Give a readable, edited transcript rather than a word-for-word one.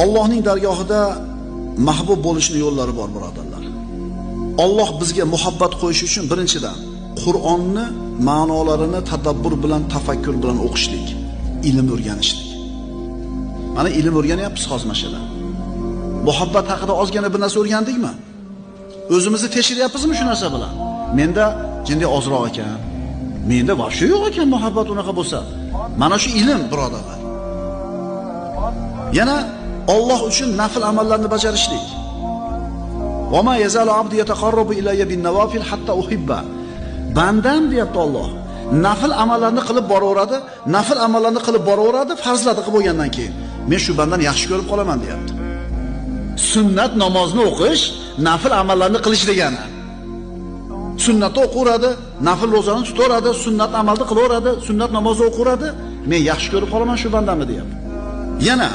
Allohning dargohida mahbub bo'lishning yo'llari bor, birodarlar. Alloh bizga muhabbat qo'yish uchun birinchidan Qur'onni ma'nolarini tadabbur bilan, tafakkur bilan o'qishlik, ilm o'rganishlik. Mana ilm o'rganyapmiz hozir mashada. Muhabbat haqida ozgina bir narsa o'rgandikmi? O'zimizni tekshiryapmizmi shu narsa bilan? Menda jinday ozroq ekan. Menda vaqti yo'q ekan muhabbat unaqa bo'lsa. Mana shu ilm, birodarlar. Yana Alloh uchun nafl amallarni bajarishlik. Va ma yazalu abdi yataqarrabu ilayya bin nawafil hatta uhibba. Bandam deyapti Alloh. Nafl amallarni qilib boraveradi, nafl amallarni qilib boraveradi, farzlarni qilib bo'lgandan keyin men shu bandani yaxshi ko'rib qolaman deyapti. Sunnat namozni o'qish, nafl amallarni qilish degani. Sunnatni o'qiradi, nafl ro'zani tutaveradi, sunnat amalni qilaveradi, sunnat namozni o'qiradi, men yaxshi ko'rib qolaman shu bandamni deyapti. Yana